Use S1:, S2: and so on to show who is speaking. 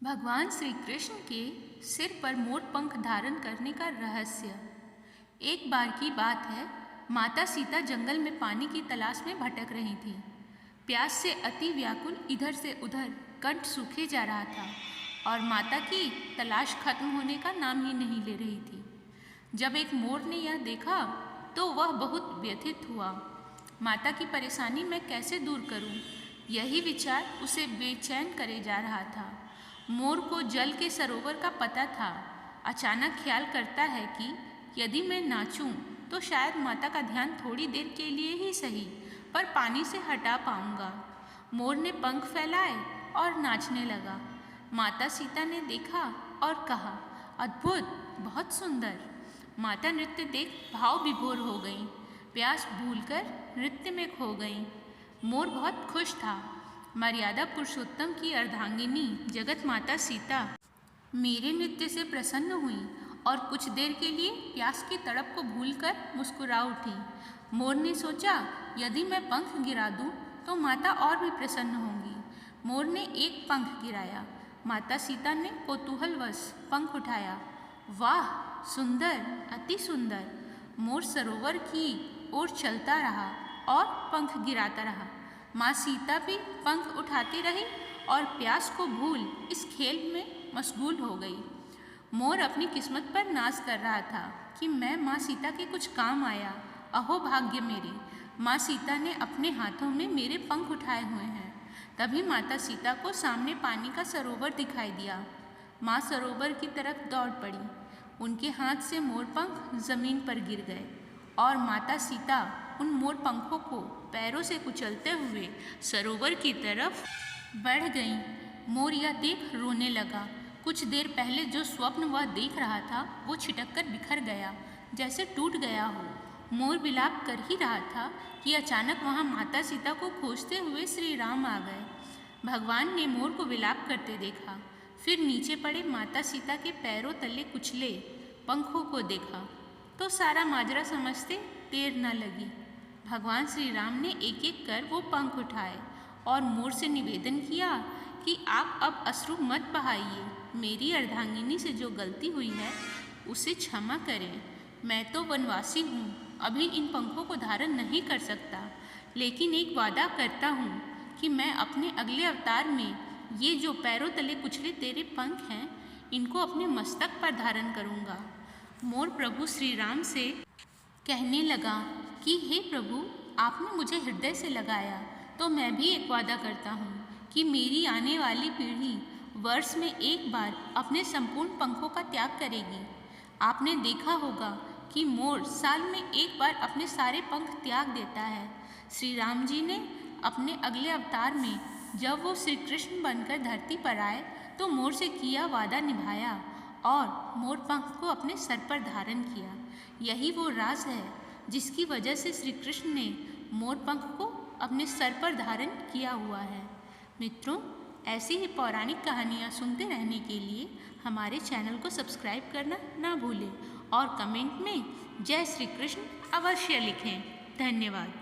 S1: भगवान श्री कृष्ण के सिर पर मोर पंख धारण करने का रहस्य। एक बार की बात है, माता सीता जंगल में पानी की तलाश में भटक रही थी। प्यास से अति व्याकुल इधर से उधर कंठ सूखे जा रहा था और माता की तलाश खत्म होने का नाम ही नहीं ले रही थी। जब एक मोर ने यह देखा तो वह बहुत व्यथित हुआ। माता की परेशानी मैं कैसे दूर करूं? यही विचार उसे बेचैन करे जा रहा था। मोर को जल के सरोवर का पता था। अचानक ख्याल करता है कि यदि मैं नाचूं तो शायद माता का ध्यान थोड़ी देर के लिए ही सही पर पानी से हटा पाऊंगा। मोर ने पंख फैलाए और नाचने लगा। माता सीता ने देखा और कहा, अद्भुत, बहुत सुंदर। माता नृत्य देख भाव विभोर हो गई, प्यास भूलकर नृत्य में खो गई। मोर बहुत खुश था। मर्यादा पुरुषोत्तम की अर्धांगिनी जगत माता सीता मेरे नृत्य से प्रसन्न हुई और कुछ देर के लिए प्यास की तड़प को भूलकर मुस्कुरा उठी। मोर ने सोचा, यदि मैं पंख गिरा दूं तो माता और भी प्रसन्न होंगी। मोर ने एक पंख गिराया। माता सीता ने कौतूहलवश पंख उठाया। वाह, सुंदर, अति सुंदर। मोर सरोवर की ओर चलता रहा और पंख गिराता रहा। माँ सीता भी पंख उठाती रही और प्यास को भूल इस खेल में मशगूल हो गई। मोर अपनी किस्मत पर नाज कर रहा था कि मैं माँ सीता के कुछ काम आया। अहो भाग्य मेरे, माँ सीता ने अपने हाथों में मेरे पंख उठाए हुए हैं। तभी माता सीता को सामने पानी का सरोवर दिखाई दिया। माँ सरोवर की तरफ दौड़ पड़ी। उनके हाथ से मोर पंख जमीन पर गिर गए और माता सीता उन मोर पंखों को पैरों से कुचलते हुए सरोवर की तरफ बढ़ गईं। मोर यह देख रोने लगा। कुछ देर पहले जो स्वप्न वह देख रहा था वो छिटककर बिखर गया, जैसे टूट गया हो। मोर विलाप कर ही रहा था कि अचानक वहाँ माता सीता को खोजते हुए श्री राम आ गए। भगवान ने मोर को विलाप करते देखा, फिर नीचे पड़े माता सीता के पैरों तले कुचले पंखों को देखा तो सारा माजरा समझते देर न लगी। भगवान श्री राम ने एक एक कर वो पंख उठाए और मोर से निवेदन किया कि आप अब अश्रु मत बहाइए। मेरी अर्धांगिनी से जो गलती हुई है उसे क्षमा करें। मैं तो वनवासी हूँ, अभी इन पंखों को धारण नहीं कर सकता, लेकिन एक वादा करता हूँ कि मैं अपने अगले अवतार में ये जो पैरों तले कुचले तेरे पंख हैं इनको अपने मस्तक पर धारण करूँगा। मोर प्रभु श्री राम से कहने लगा कि हे प्रभु, आपने मुझे हृदय से लगाया तो मैं भी एक वादा करता हूँ कि मेरी आने वाली पीढ़ी वर्ष में एक बार अपने संपूर्ण पंखों का त्याग करेगी। आपने देखा होगा कि मोर साल में एक बार अपने सारे पंख त्याग देता है। श्री राम जी ने अपने अगले अवतार में जब वो श्री कृष्ण बनकर धरती पर आए तो मोर से किया वादा निभाया और मोर पंख को अपने सर पर धारण किया। यही वो राज है जिसकी वजह से श्री कृष्ण ने मोर पंख को अपने सर पर धारण किया हुआ है। मित्रों, ऐसी ही पौराणिक कहानियाँ सुनते रहने के लिए हमारे चैनल को सब्सक्राइब करना ना भूलें और कमेंट में जय श्री कृष्ण अवश्य लिखें। धन्यवाद।